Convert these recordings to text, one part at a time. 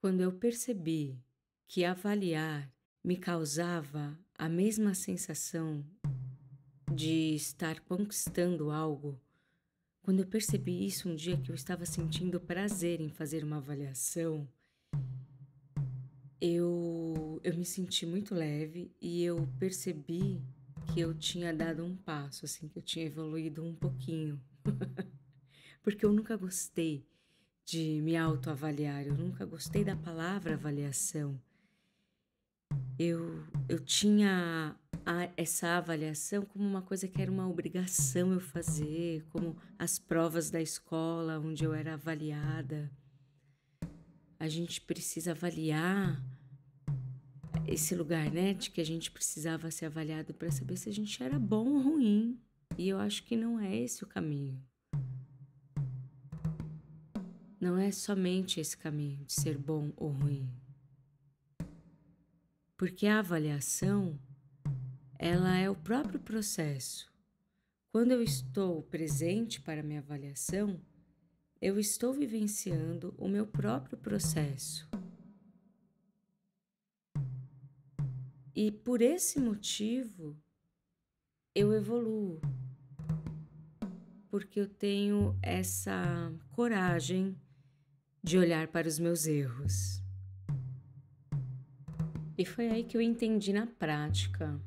Quando eu percebi que avaliar me causava a mesma sensação de estar conquistando algo, quando eu percebi isso um dia que eu estava sentindo prazer em fazer uma avaliação, eu me senti muito leve e eu percebi que eu tinha dado um passo, assim, que eu tinha evoluído um pouquinho. Porque eu nunca gostei de me autoavaliar, eu nunca gostei da palavra avaliação. Eu tinha essa avaliação como uma coisa que era uma obrigação eu fazer, como as provas da escola onde eu era avaliada. A gente precisa avaliar esse lugar, né, de que a gente precisava ser avaliado para saber se a gente era bom ou ruim. E eu acho que não é esse o caminho. Não é somente esse caminho de ser bom ou ruim. Porque a avaliação, ela é o próprio processo. Quando eu estou presente para a minha avaliação, eu estou vivenciando o meu próprio processo. E por esse motivo, eu evoluo. Porque eu tenho essa coragem de olhar para os meus erros. E foi aí que eu entendi na prática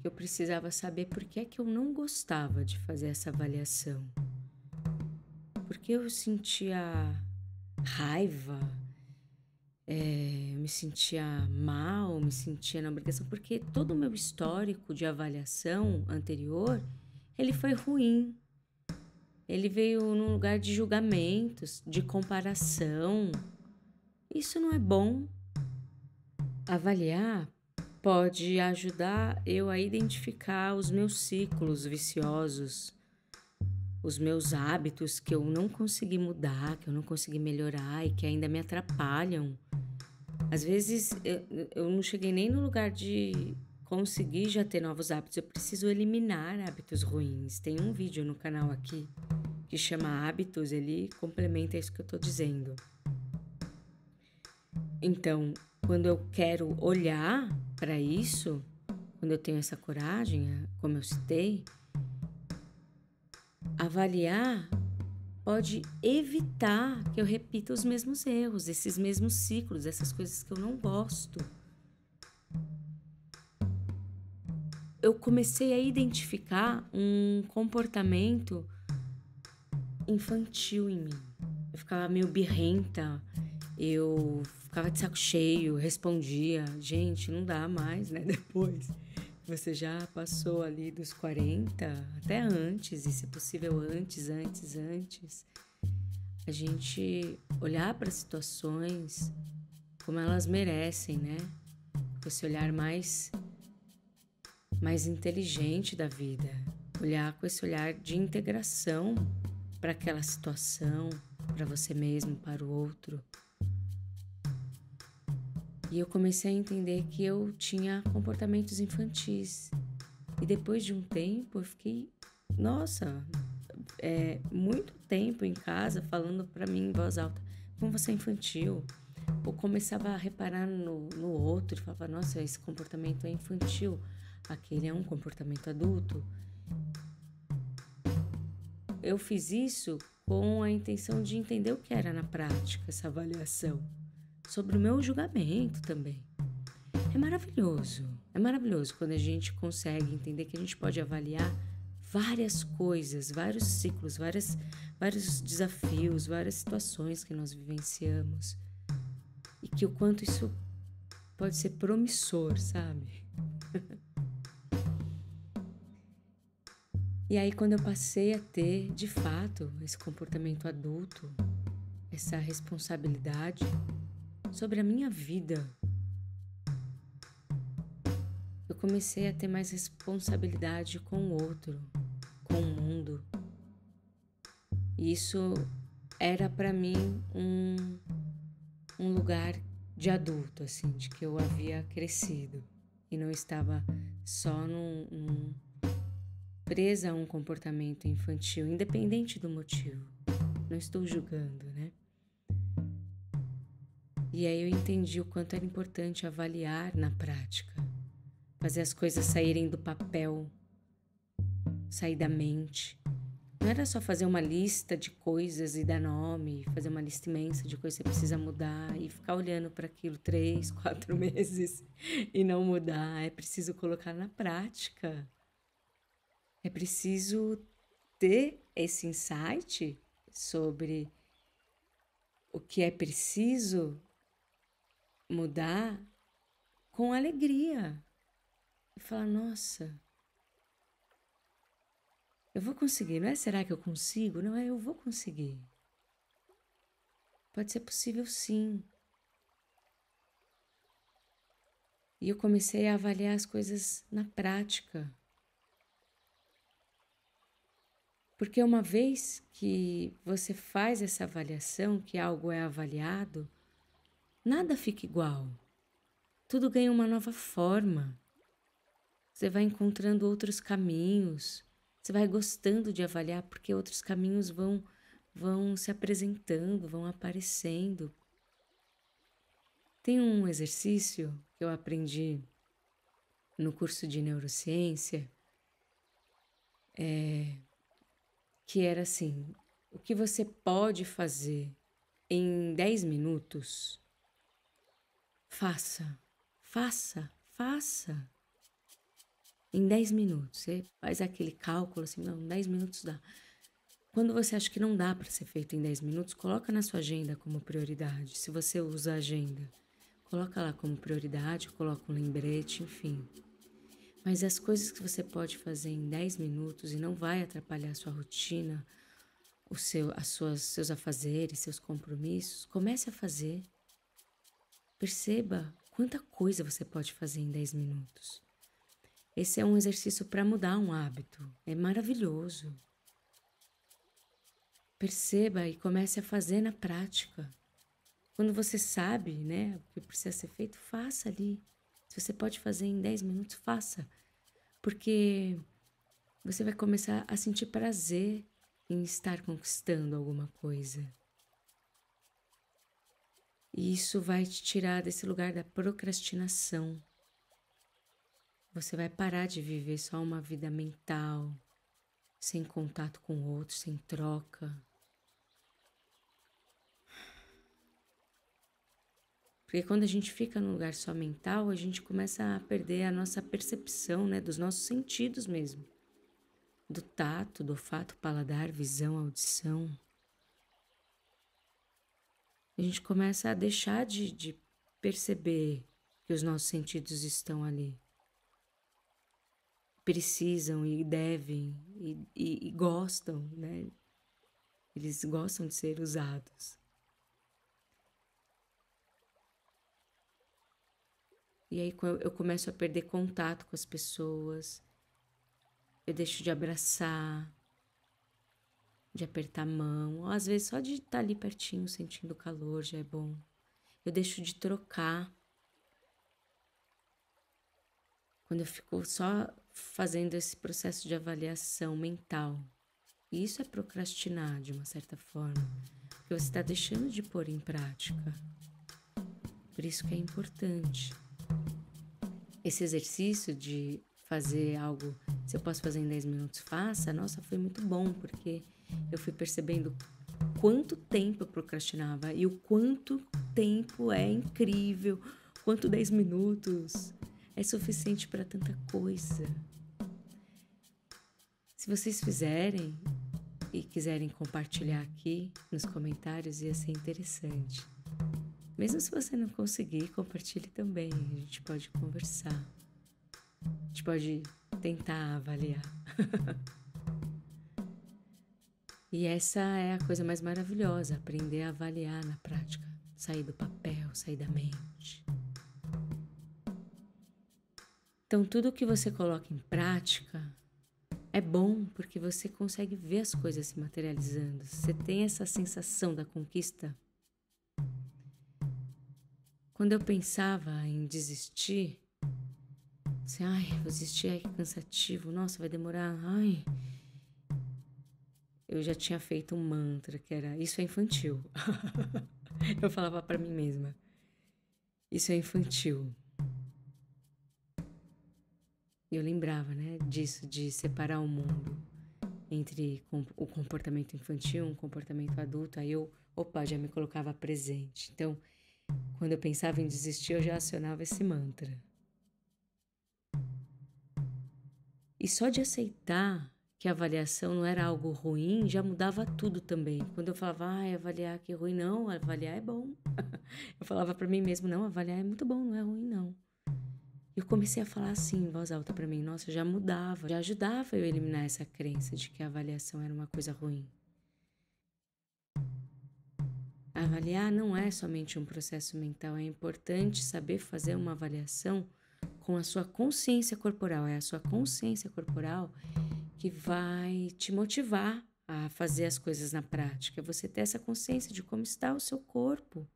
que eu precisava saber por que é que eu não gostava de fazer essa avaliação. Porque eu sentia raiva, me sentia mal, me sentia na obrigação, porque todo o meu histórico de avaliação anterior, ele foi ruim. Ele veio num lugar de julgamentos, de comparação. Isso não é bom. Avaliar pode ajudar eu a identificar os meus ciclos viciosos, os meus hábitos que eu não consegui mudar, que eu não consegui melhorar e que ainda me atrapalham. Às vezes eu não cheguei nem no lugar de conseguir já ter novos hábitos, eu preciso eliminar hábitos ruins. Tem um vídeo no canal aqui que chama Hábitos, ele complementa isso que eu tô dizendo. Então, quando eu quero olhar para isso, quando eu tenho essa coragem, como eu citei, avaliar pode evitar que eu repita os mesmos erros, esses mesmos ciclos, essas coisas que eu não gosto. Eu comecei a identificar um comportamento infantil em mim. Eu ficava meio birrenta, eu ficava de saco cheio, respondia. Gente, não dá mais, né? Depois você já passou ali dos 40, até antes, e se possível antes. A gente olhar para as situações como elas merecem, né? Com esse olhar mais inteligente da vida. Olhar com esse olhar de integração para aquela situação, para você mesmo, para o outro. E eu comecei a entender que eu tinha comportamentos infantis. E depois de um tempo eu fiquei, muito tempo em casa falando para mim em voz alta, como você é infantil. Ou começava a reparar no outro e falava, nossa, esse comportamento é infantil, aquele é um comportamento adulto. Eu fiz isso com a intenção de entender o que era na prática essa avaliação, sobre o meu julgamento também. É maravilhoso quando a gente consegue entender que a gente pode avaliar várias coisas, vários ciclos, vários desafios, várias situações que nós vivenciamos e que o quanto isso pode ser promissor, sabe? E aí quando eu passei a ter, de fato, esse comportamento adulto, essa responsabilidade sobre a minha vida, eu comecei a ter mais responsabilidade com o outro, com o mundo. E isso era para mim um lugar de adulto, assim, de que eu havia crescido e não estava só presa a um comportamento infantil, independente do motivo. Não estou julgando, né? E aí eu entendi o quanto era importante avaliar na prática, fazer as coisas saírem do papel, sair da mente. Não era só fazer uma lista de coisas e dar nome, fazer uma lista imensa de coisas que você precisa mudar e ficar olhando para aquilo 3, 4 meses e não mudar. É preciso colocar na prática. É preciso ter esse insight sobre o que é preciso mudar com alegria. E falar, nossa, eu vou conseguir. Não é será que eu consigo? Não é eu vou conseguir. Pode ser possível sim. E eu comecei a avaliar as coisas na prática. Porque uma vez que você faz essa avaliação, que algo é avaliado, nada fica igual. Tudo ganha uma nova forma. Você vai encontrando outros caminhos. Você vai gostando de avaliar porque outros caminhos vão se apresentando, vão aparecendo. Tem um exercício que eu aprendi no curso de neurociência, que era assim, o que você pode fazer em 10 minutos, faça. Em 10 minutos, você faz aquele cálculo assim, não, 10 minutos dá. Quando você acha que não dá para ser feito em 10 minutos, coloca na sua agenda como prioridade. Se você usa a agenda, coloca lá como prioridade, coloca um lembrete, enfim. Mas as coisas que você pode fazer em 10 minutos e não vai atrapalhar a sua rotina, seus afazeres, seus compromissos, comece a fazer. Perceba quanta coisa você pode fazer em 10 minutos. Esse é um exercício para mudar um hábito. É maravilhoso. Perceba e comece a fazer na prática. Quando você sabe, né, o que precisa ser feito, faça ali. Se você pode fazer em 10 minutos, faça. Porque você vai começar a sentir prazer em estar conquistando alguma coisa. E isso vai te tirar desse lugar da procrastinação. Você vai parar de viver só uma vida mental, sem contato com outros, sem troca. Porque quando a gente fica num lugar só mental, a gente começa a perder a nossa percepção, né, dos nossos sentidos mesmo. Do tato, do olfato, paladar, visão, audição. A gente começa a deixar de perceber que os nossos sentidos estão ali. Precisam e devem e gostam, né? Eles gostam de ser usados. E aí eu começo a perder contato com as pessoas, eu deixo de abraçar, de apertar a mão, ou às vezes só de estar ali pertinho, sentindo o calor já é bom. Eu deixo de trocar. Quando eu fico só fazendo esse processo de avaliação mental. E isso é procrastinar de uma certa forma, porque você está deixando de pôr em prática. Por isso que é importante. Esse exercício de fazer algo, se eu posso fazer em 10 minutos, faça. Nossa, foi muito bom, porque eu fui percebendo quanto tempo eu procrastinava e o quanto tempo é incrível, quanto 10 minutos é suficiente para tanta coisa. Se vocês fizerem e quiserem compartilhar aqui nos comentários, ia ser interessante. Mesmo se você não conseguir, compartilhe também. A gente pode conversar. A gente pode tentar avaliar. E essa é a coisa mais maravilhosa, aprender a avaliar na prática. Sair do papel, sair da mente. Então, tudo que você coloca em prática é bom porque você consegue ver as coisas se materializando. Você tem essa sensação da conquista. Quando eu pensava em desistir, assim, vou desistir, que cansativo, nossa, vai demorar, Eu já tinha feito um mantra que era, isso é infantil. Eu falava para mim mesma, Isso é infantil. Eu lembrava, né, disso, de separar o mundo entre o comportamento infantil e um comportamento adulto. Aí eu, já me colocava presente. Então, quando eu pensava em desistir, eu já acionava esse mantra. E só de aceitar que a avaliação não era algo ruim, já mudava tudo também. Quando eu falava, avaliar que é ruim, não, avaliar é bom. Eu falava para mim mesmo, não, avaliar é muito bom, não é ruim, não. Eu comecei a falar assim em voz alta para mim, nossa, já mudava, já ajudava eu a eliminar essa crença de que a avaliação era uma coisa ruim. Avaliar não é somente um processo mental, é importante saber fazer uma avaliação com a sua consciência corporal. É a sua consciência corporal que vai te motivar a fazer as coisas na prática. Você ter essa consciência de como está o seu corpo,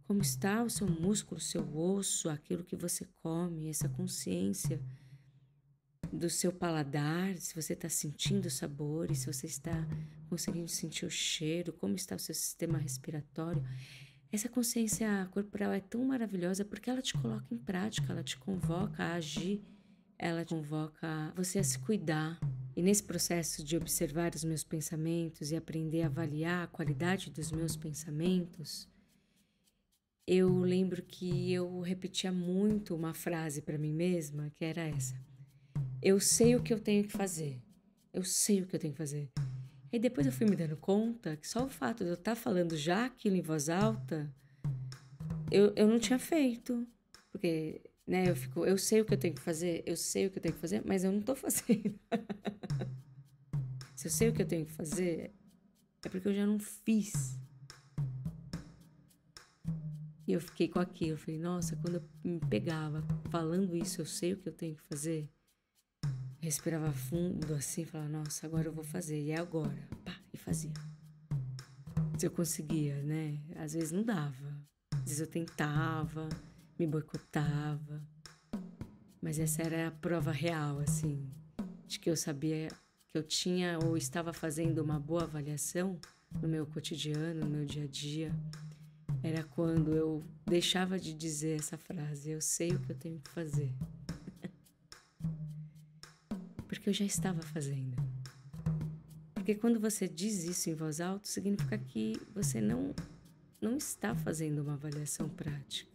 como está o seu músculo, o seu osso, aquilo que você come, essa consciência do seu paladar, se você está sentindo os sabores, se você está conseguindo sentir o cheiro, como está o seu sistema respiratório. Essa consciência corporal é tão maravilhosa porque ela te coloca em prática, ela te convoca a agir, ela te convoca você a se cuidar. E nesse processo de observar os meus pensamentos e aprender a avaliar a qualidade dos meus pensamentos, eu lembro que eu repetia muito uma frase para mim mesma, que era essa: eu sei o que eu tenho que fazer. Eu sei o que eu tenho que fazer. E depois eu fui me dando conta que só o fato de eu estar falando já aquilo em voz alta, eu não tinha feito. Porque, né, eu sei o que eu tenho que fazer, eu sei o que eu tenho que fazer, mas eu não tô fazendo. Se eu sei o que eu tenho que fazer, é porque eu já não fiz. E eu fiquei com aquilo. Eu falei, nossa, quando eu me pegava falando isso, eu sei o que eu tenho que fazer. Respirava fundo assim, falava, nossa, agora eu vou fazer, e é agora, pá, e fazia. Se eu conseguia, né? Às vezes não dava, às vezes eu tentava, me boicotava, mas essa era a prova real, assim, de que eu sabia que eu tinha ou estava fazendo uma boa avaliação no meu cotidiano, no meu dia a dia. Era quando eu deixava de dizer essa frase, eu sei o que eu tenho que fazer. Porque eu já estava fazendo. Porque quando você diz isso em voz alta, significa que você não está fazendo uma avaliação prática.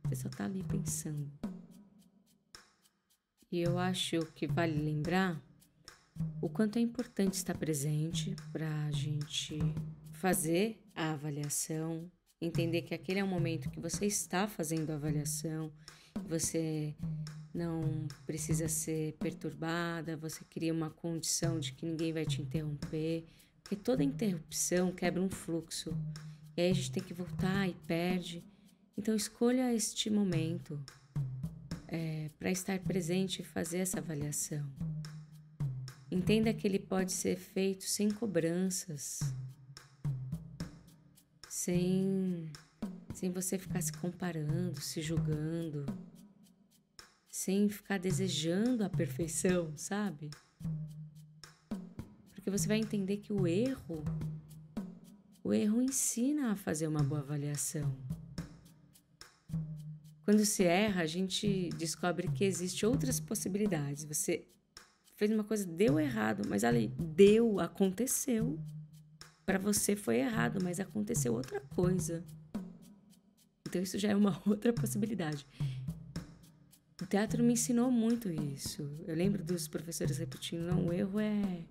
Você só está ali pensando. E eu acho que vale lembrar o quanto é importante estar presente para a gente fazer a avaliação, entender que aquele é o momento que você está fazendo a avaliação, você não precisa ser perturbada, você cria uma condição de que ninguém vai te interromper, porque toda interrupção quebra um fluxo, e aí a gente tem que voltar e perde. Então escolha este momento para estar presente e fazer essa avaliação. Entenda que ele pode ser feito sem cobranças, sem você ficar se comparando, se julgando, sem ficar desejando a perfeição, sabe? Porque você vai entender que o erro ensina a fazer uma boa avaliação. Quando se erra, a gente descobre que existem outras possibilidades. Você fez uma coisa, deu errado, mas ali, aconteceu. Para você foi errado, mas aconteceu outra coisa. Então isso já é uma outra possibilidade. O teatro me ensinou muito isso. Eu lembro dos professores repetindo, não, o erro é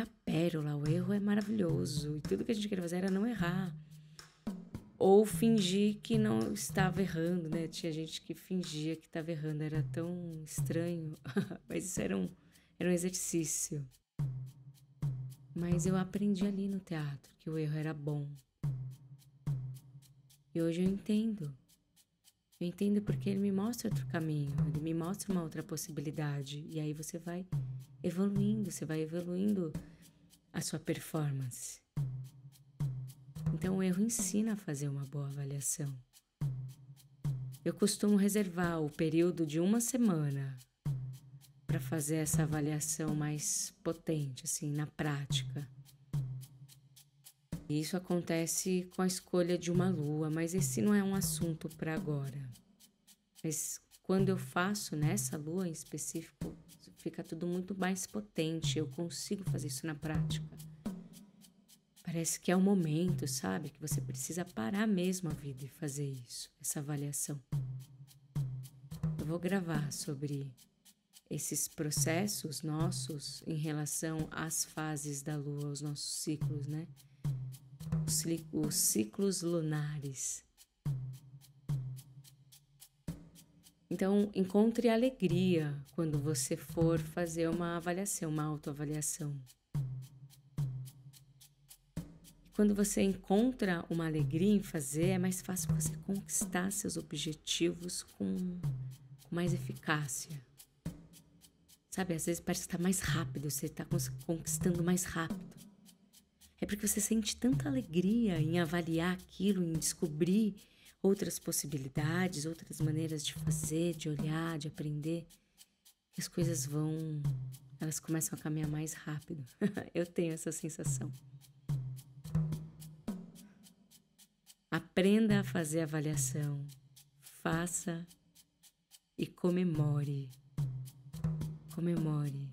a pérola, o erro é maravilhoso. E tudo que a gente queria fazer era não errar. Ou fingir que não estava errando, né? Tinha gente que fingia que estava errando, era tão estranho. Mas isso era um exercício. Mas eu aprendi ali no teatro que o erro era bom. E hoje eu entendo. Eu entendo porque ele me mostra outro caminho, ele me mostra uma outra possibilidade. E aí você vai evoluindo a sua performance. Então o erro ensina a fazer uma boa avaliação. Eu costumo reservar o período de 1 semana para fazer essa avaliação mais potente, assim, na prática. Isso acontece com a escolha de uma lua, mas esse não é um assunto para agora. Mas quando eu faço nessa lua em específico, fica tudo muito mais potente. Eu consigo fazer isso na prática. Parece que é o momento, sabe? Que você precisa parar mesmo a vida e fazer isso, essa avaliação. Eu vou gravar sobre esses processos nossos em relação às fases da lua, os nossos ciclos, né? Os ciclos lunares. Então, encontre alegria quando você for fazer uma avaliação, uma autoavaliação. Quando você encontra uma alegria em fazer, é mais fácil você conquistar seus objetivos com mais eficácia. Sabe, às vezes parece que está mais rápido, você está conquistando mais rápido. É porque você sente tanta alegria em avaliar aquilo, em descobrir outras possibilidades, outras maneiras de fazer, de olhar, de aprender, que as coisas elas começam a caminhar mais rápido. Eu tenho essa sensação. Aprenda a fazer avaliação, faça e comemore. Comemore.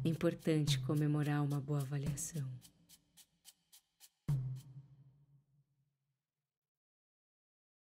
É importante comemorar uma boa avaliação.